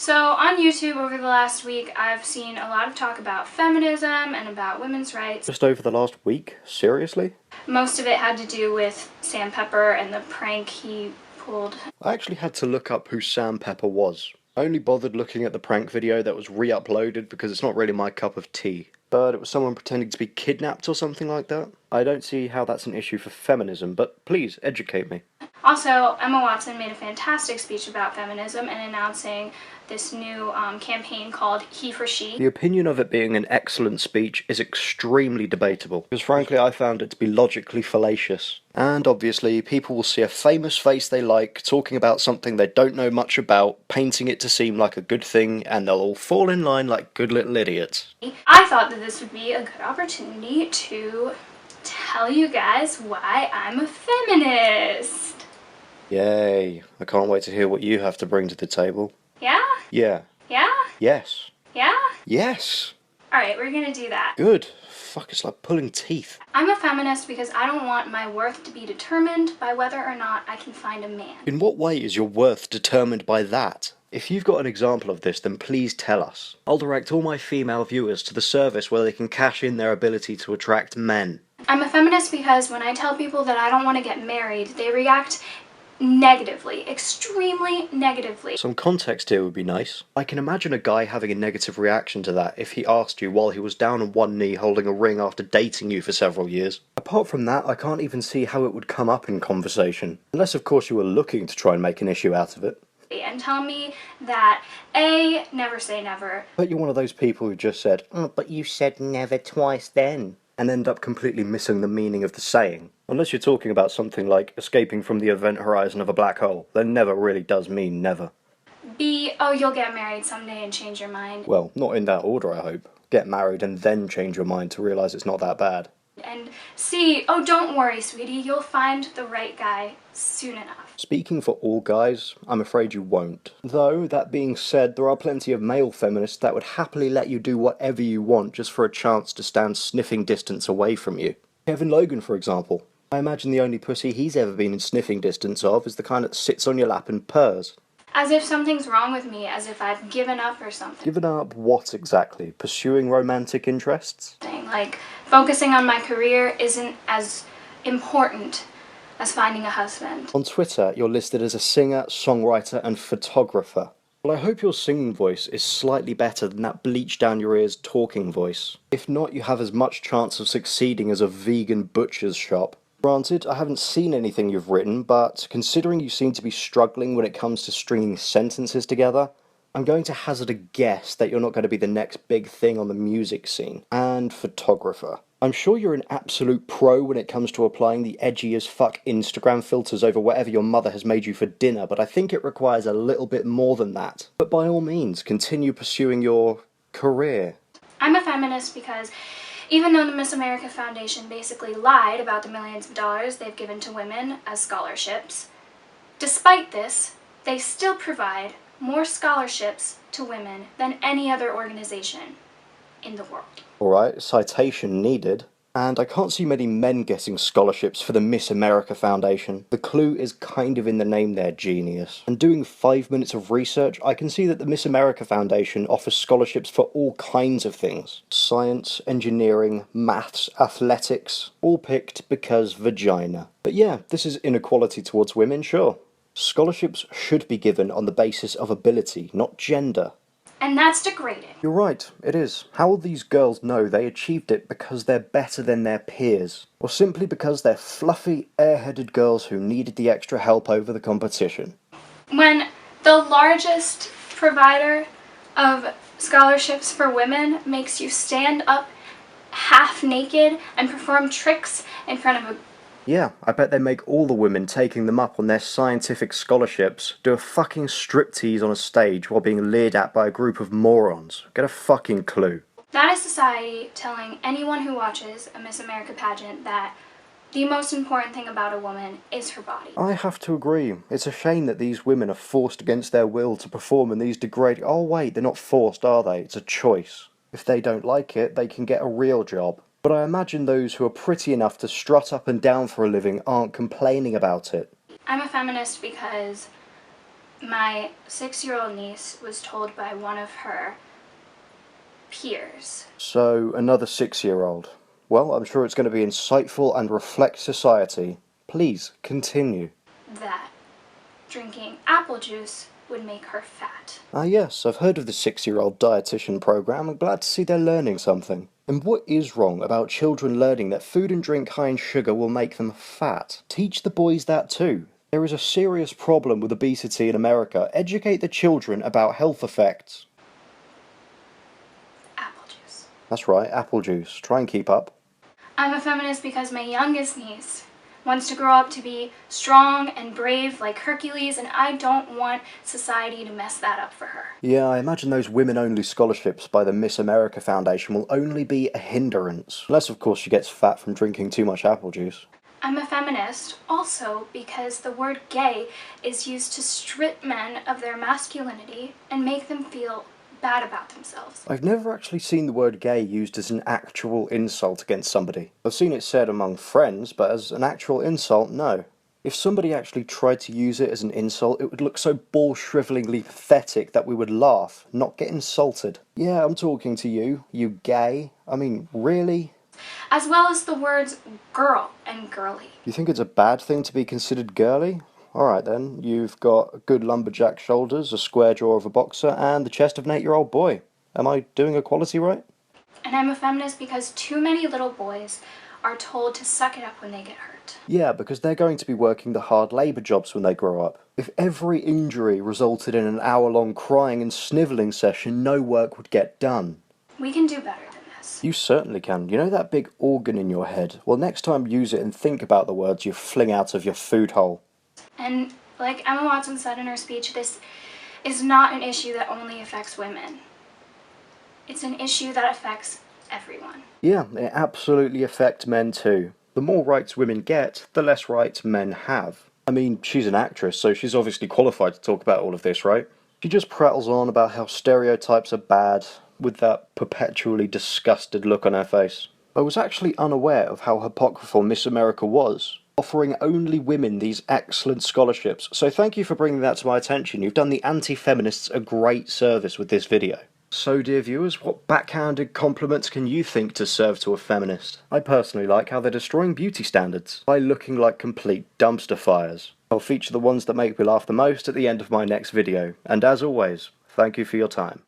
So on YouTube over the last week, I've seen a lot of talk about feminism and about women's rights. Just over the last week? Seriously? Most of it had to do with Sam Pepper and the prank he pulled. I actually had to look up who Sam Pepper was. I only bothered looking at the prank video that was re-uploaded because it's not really my cup of tea. But it was someone pretending to be kidnapped or something like that. I don't see how that's an issue for feminism, but please educate me. Also, Emma Watson made a fantastic speech about feminism and announcing this new campaign called He for She. The opinion of it being an excellent speech is extremely debatable, because frankly I found it to be logically fallacious. And obviously people will see a famous face they like talking about something they don't know much about, painting it to seem like a good thing, and they'll all fall in line like good little idiots. I thought that this would be a good opportunity to tell you guys why I'm a feminist. Yay, I can't wait to hear what you have to bring to the table. Yeah? Yeah. Yeah? Yes. Yeah? Yes. Alright, we're gonna do that. Good. Fuck, it's like pulling teeth. I'm a feminist because I don't want my worth to be determined by whether or not I can find a man. In what way is your worth determined by that? If you've got an example of this, then please tell us. I'll direct all my female viewers to the service where they can cash in their ability to attract men. I'm a feminist because when I tell people that I don't want to get married, they react negatively, extremely negatively. Some context here would be nice. I can imagine a guy having a negative reaction to that if he asked you while he was down on one knee holding a ring after dating you for several years. Apart from that, I can't even see how it would come up in conversation. Unless of course you were looking to try and make an issue out of it. And tell me that A, never say never. But you're one of those people who just said, "Oh, but you said never twice then," and end up completely missing the meaning of the saying. Unless you're talking about something like escaping from the event horizon of a black hole, then never really does mean never. B, oh, you'll get married someday and change your mind. Well, not in that order, I hope. Get married and then change your mind to realise it's not that bad. And C, oh, don't worry, sweetie, you'll find the right guy soon enough. Speaking for all guys, I'm afraid you won't. Though, that being said, there are plenty of male feminists that would happily let you do whatever you want just for a chance to stand sniffing distance away from you. Kevin Logan, for example. I imagine the only pussy he's ever been in sniffing distance of is the kind that sits on your lap and purrs. As if something's wrong with me, as if I've given up or something. Given up what exactly? Pursuing romantic interests? Like, focusing on my career isn't as important as finding a husband. On Twitter, you're listed as a singer, songwriter, and photographer. Well, I hope your singing voice is slightly better than that bleach down your ears talking voice. If not, you have as much chance of succeeding as a vegan butcher's shop. Granted, I haven't seen anything you've written, but considering you seem to be struggling when it comes to stringing sentences together, I'm going to hazard a guess that you're not going to be the next big thing on the music scene. And photographer. I'm sure you're an absolute pro when it comes to applying the edgy as fuck Instagram filters over whatever your mother has made you for dinner, but I think it requires a little bit more than that. But by all means, continue pursuing your career. I'm a feminist because even though the Miss America Foundation basically lied about the millions of dollars they've given to women as scholarships, despite this, they still provide more scholarships to women than any other organization in the world. Alright, citation needed. And I can't see many men getting scholarships for the Miss America Foundation. The clue is kind of in the name there, genius. And doing 5 minutes of research, I can see that the Miss America Foundation offers scholarships for all kinds of things. Science, engineering, maths, athletics, all picked because vagina. But yeah, this is inequality towards women, sure. Scholarships should be given on the basis of ability, not gender. And that's degrading. You're right, it is. How will these girls know they achieved it because they're better than their peers? Or simply because they're fluffy, airheaded girls who needed the extra help over the competition? When the largest provider of scholarships for women makes you stand up half naked and perform tricks in front of a... Yeah, I bet they make all the women taking them up on their scientific scholarships do a fucking striptease on a stage while being leered at by a group of morons. Get a fucking clue. That is society telling anyone who watches a Miss America pageant that the most important thing about a woman is her body. I have to agree. It's a shame that these women are forced against their will to perform in these degrading... Oh wait, they're not forced, are they? It's a choice. If they don't like it, they can get a real job. But I imagine those who are pretty enough to strut up and down for a living aren't complaining about it. I'm a feminist because My 6-year-old niece was told by one of her peers. So, another 6-year-old. Well, I'm sure it's going to be insightful and reflect society. Please, continue. That drinking apple juice would make her fat. Ah yes, I've heard of the 6-year-old dietitian program. I'm glad to see they're learning something. And what is wrong about children learning that food and drink high in sugar will make them fat? Teach the boys that too. There is a serious problem with obesity in America. Educate the children about health effects. Apple juice. That's right, apple juice. Try and keep up. I'm a feminist because my youngest niece wants to grow up to be strong and brave like Hercules, and I don't want society to mess that up for her. Yeah, I imagine those women-only scholarships by the Miss America Foundation will only be a hindrance. Unless, of course, she gets fat from drinking too much apple juice. I'm a feminist also because the word gay is used to strip men of their masculinity and make them feel bad about themselves. I've never actually seen the word gay used as an actual insult against somebody. I've seen it said among friends, but as an actual insult, no. If somebody actually tried to use it as an insult, it would look so ball-shrivelingly pathetic that we would laugh, not get insulted. Yeah, I'm talking to you, you gay. I mean, really? As well as the words girl and girly. You think it's a bad thing to be considered girly? Alright then, you've got good lumberjack shoulders, a square jaw of a boxer, and the chest of an 8-year-old boy. Am I doing equality right? And I'm a feminist because too many little boys are told to suck it up when they get hurt. Yeah, because they're going to be working the hard labour jobs when they grow up. If every injury resulted in an hour-long crying and snivelling session, no work would get done. We can do better than this. You certainly can. You know that big organ in your head? Well, next time use it and think about the words you fling out of your food hole. And like Emma Watson said in her speech, this is not an issue that only affects women. It's an issue that affects everyone. Yeah, it absolutely affects men too. The more rights women get, the less rights men have. I mean, she's an actress, so she's obviously qualified to talk about all of this, right? She just prattles on about how stereotypes are bad, with that perpetually disgusted look on her face. I was actually unaware of how apocryphal Miss America was, offering only women these excellent scholarships, so thank you for bringing that to my attention. You've done the anti-feminists a great service with this video. So, dear viewers, what backhanded compliments can you think to serve to a feminist? I personally like how they're destroying beauty standards by looking like complete dumpster fires. I'll feature the ones that make me laugh the most at the end of my next video, and as always, thank you for your time.